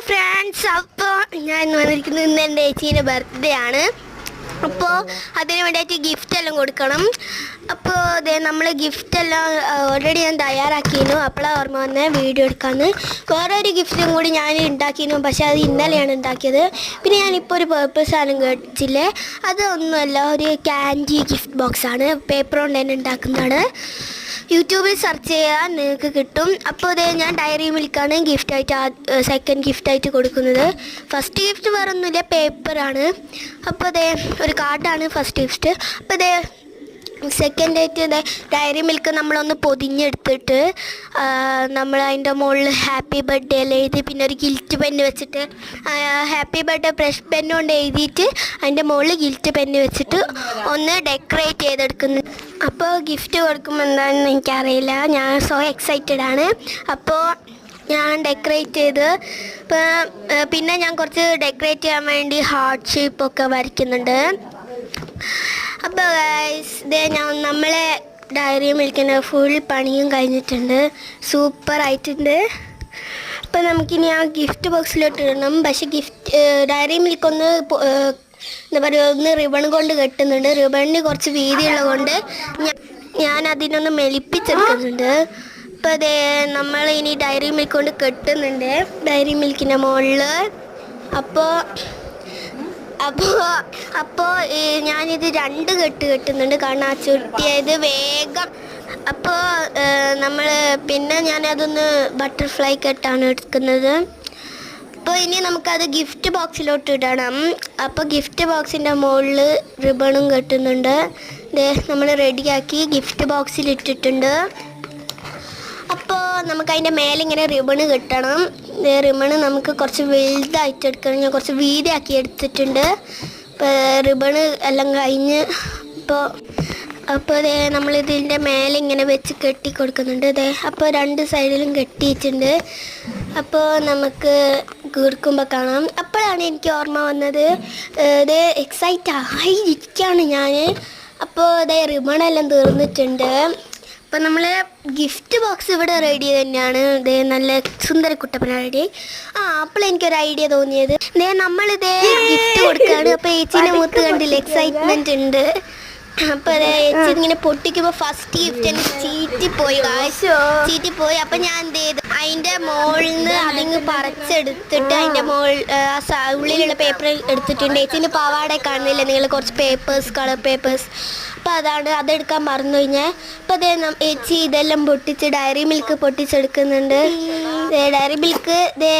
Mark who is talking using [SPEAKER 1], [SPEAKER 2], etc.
[SPEAKER 1] Friends, അപ്പോൾ ഞാൻ വന്നിരിക്കുന്നത് ഇന്ന് എൻ്റെ ചേച്ചീൻ്റെ ബർത്ത്ഡേ ആണ്. അപ്പോൾ അതിന് വേണ്ടിയിട്ട് ഗിഫ്റ്റ് എല്ലാം കൊടുക്കണം. അപ്പോൾ അതെ നമ്മൾ ഗിഫ്റ്റെല്ലാം ഓൾറെഡി ഞാൻ തയ്യാറാക്കിയിരുന്നു. അപ്പോഴാണ് ഓർമ്മ വന്ന് വീഡിയോ എടുക്കാമെന്ന്. വേറൊരു ഗിഫ്റ്റും കൂടി ഞാൻ ഉണ്ടാക്കിയിരുന്നു, പക്ഷേ അത് ഇന്നലെയാണ് ഉണ്ടാക്കിയത്. പിന്നെ ഞാനിപ്പോൾ ഒരു പേർപ്പിൾ സാധനം കേട്ടില്ലേ, അതൊന്നുമല്ല, ഒരു ക്യാൻഡി ഗിഫ്റ്റ് ബോക്സാണ്. പേപ്പർ കൊണ്ട് തന്നെ ഉണ്ടാക്കുന്നതാണ്. യൂട്യൂബിൽ സെർച്ച് ചെയ്യാൻ നിങ്ങൾക്ക് കിട്ടും. അപ്പോൾ അതേ ഞാൻ ഡയറി മിൽക്കാണ് ഗിഫ്റ്റായിട്ട് സെക്കൻഡ് ഗിഫ്റ്റായിട്ട് കൊടുക്കുന്നത്. ഫസ്റ്റ് ഗിഫ്റ്റ് വേറെ ഒന്നുമില്ല, പേപ്പറാണ്. അപ്പോൾ അതേ ഒരു കാർഡാണ് ഫസ്റ്റ് ഗിഫ്റ്റ്. അപ്പോൾ അതേ സെക്കൻഡായിട്ട് ഇതേ ഡയറി മിൽക്ക് നമ്മളൊന്ന് പൊതിഞ്ഞെടുത്തിട്ട് നമ്മൾ അതിൻ്റെ മുകളിൽ ഹാപ്പി ബർത്ത്ഡേ എല്ലാം എഴുതി, പിന്നെ ഒരു ഗിൽറ്റ് പെന്ന് വെച്ചിട്ട് ഹാപ്പി ബർത്ത്ഡേ ബ്രഷ് പെന്ന് കൊണ്ട് എഴുതിയിട്ട് അതിൻ്റെ മുകളിൽ ഗിൽറ്റ് പെന്ന് വെച്ചിട്ട് ഒന്ന് ഡെക്കറേറ്റ് ചെയ്തെടുക്കുന്നു. അപ്പോൾ ഗിഫ്റ്റ് കൊടുക്കുമ്പോൾ എന്താണെന്ന് എനിക്കറിയില്ല, ഞാൻ സോ എക്സൈറ്റഡ് ആണ്. അപ്പോൾ ഞാൻ ഡെക്കറേറ്റ് ചെയ്ത് പിന്നെ ഞാൻ കുറച്ച് ഡെക്കറേറ്റ് ചെയ്യാൻ വേണ്ടി ഹാർട്ട് ഷേപ്പൊക്കെ വരയ്ക്കുന്നുണ്ട്. അപ്പോൾ ഗൈസ് ഇതേ നമ്മളെ ഡയറി മിൽക്കിൻ്റെ ഫുൾ പണിയും കഴിഞ്ഞിട്ടുണ്ട്, സൂപ്പറായിട്ടുണ്ട്. അപ്പോൾ നമുക്കിനി ആ ഗിഫ്റ്റ് ബോക്സിലോട്ട് ഇടണം. പക്ഷേ ഡയറി മിൽക്കൊന്ന് എന്താ പറയുക, ഒന്ന് റിബൺ കൊണ്ട് കെട്ടുന്നുണ്ട്. റിബണിന് കുറച്ച് വീതിയുള്ളത് കൊണ്ട് ഞാൻ അതിനൊന്ന് മെലിപ്പിച്ചെടുക്കുന്നുണ്ട്. അപ്പോൾ അതേ നമ്മൾ ഇനി ഡയറി മിൽക്ക് കൊണ്ട് കെട്ടുന്നുണ്ട് ഡയറി മിൽക്കിൻ്റെ മുകളിൽ. അപ്പോൾ ഞാനിത് 2 കെട്ട് കെട്ടുന്നുണ്ട്, കാരണം ആ ചുരുട്ടിയത് വേഗം. അപ്പോൾ പിന്നെ ഞാനതൊന്ന് ബട്ടർഫ്ലൈ കെട്ടാണ് എടുക്കുന്നത്. അപ്പോൾ ഇനി നമുക്കത് ഗിഫ്റ്റ് ബോക്സിലോട്ട് ഇടണം. അപ്പോൾ ഗിഫ്റ്റ് ബോക്സിൻ്റെ മുകളിൽ റിബണും കെട്ടുന്നുണ്ട്. നമ്മൾ റെഡിയാക്കി ഗിഫ്റ്റ് ബോക്സിൽ ഇട്ടിട്ടുണ്ട്. അപ്പോൾ നമുക്കതിൻ്റെ മേലെ ഇങ്ങനെ റിബണ് കെട്ടണം. റിബണ് നമുക്ക് കുറച്ച് വലുതായിട്ട് എടുക്കണം, ഞാൻ കുറച്ച് വീതിയാക്കി എടുത്തിട്ടുണ്ട്. ഇപ്പോൾ റിബണ് എല്ലാം കഴിഞ്ഞ് അപ്പോൾ നമ്മളിതിൻ്റെ മേലെ ഇങ്ങനെ വെച്ച് കെട്ടി കൊടുക്കുന്നുണ്ട്. അപ്പോൾ 2 സൈഡിലും കെട്ടിയിട്ടുണ്ട്. അപ്പോൾ നമുക്ക് കൊടുക്കുമ്പോൾ കാണാം. അപ്പോഴാണ് എനിക്ക് ഓർമ്മ വന്നത്, എക്സൈറ്റ് ആയിരിക്കുകയാണ് ഞാൻ. അപ്പോൾ റിബണെല്ലാം തീർന്നിട്ടുണ്ട്. അപ്പം നമ്മൾ ഗിഫ്റ്റ് ബോക്സ് ഇവിടെ റെഡി തന്നെയാണ്. നല്ല സുന്ദര കുട്ടപ്പന റെഡി. അപ്പോൾ എനിക്കൊരു ഐഡിയ തോന്നിയത്, നമ്മളിതേ ഗിഫ്റ്റ് കൊടുക്കുകയാണ്. അപ്പോൾ ചേച്ചീൻ്റെ മുഖത്ത് കണ്ടില്ല, എക്സൈറ്റ്മെൻറ്റ് ഉണ്ട്. അപ്പോൾ ചേച്ചി ഇങ്ങനെ പൊട്ടിക്കുമ്പോൾ ഫസ്റ്റ് ഗിഫ്റ്റ് തന്നെ ചീറ്റിപ്പോയി. അപ്പോൾ ഞാൻ എന്ത് ചെയ്തു, അതിൻ്റെ മുകളിൽ നിന്ന് അതിങ്ങ് പറിച്ചെടുത്തിട്ട് അതിൻ്റെ ഉള്ളിലുള്ള പേപ്പർ എടുത്തിട്ടുണ്ട്. ചേച്ചീൻ്റെ പാവാട കാണുന്നില്ല നിങ്ങൾ, കുറച്ച് പേപ്പേഴ്സ്, കളർ പേപ്പേഴ്സ്. അപ്പോൾ അതെടുക്കാൻ മറന്നു കഴിഞ്ഞാൽ. അപ്പോൾ ചേച്ചി ഇതെല്ലാം പൊട്ടിച്ച് ഡയറി മിൽക്ക് പൊട്ടിച്ചെടുക്കുന്നുണ്ട്. Dairy milk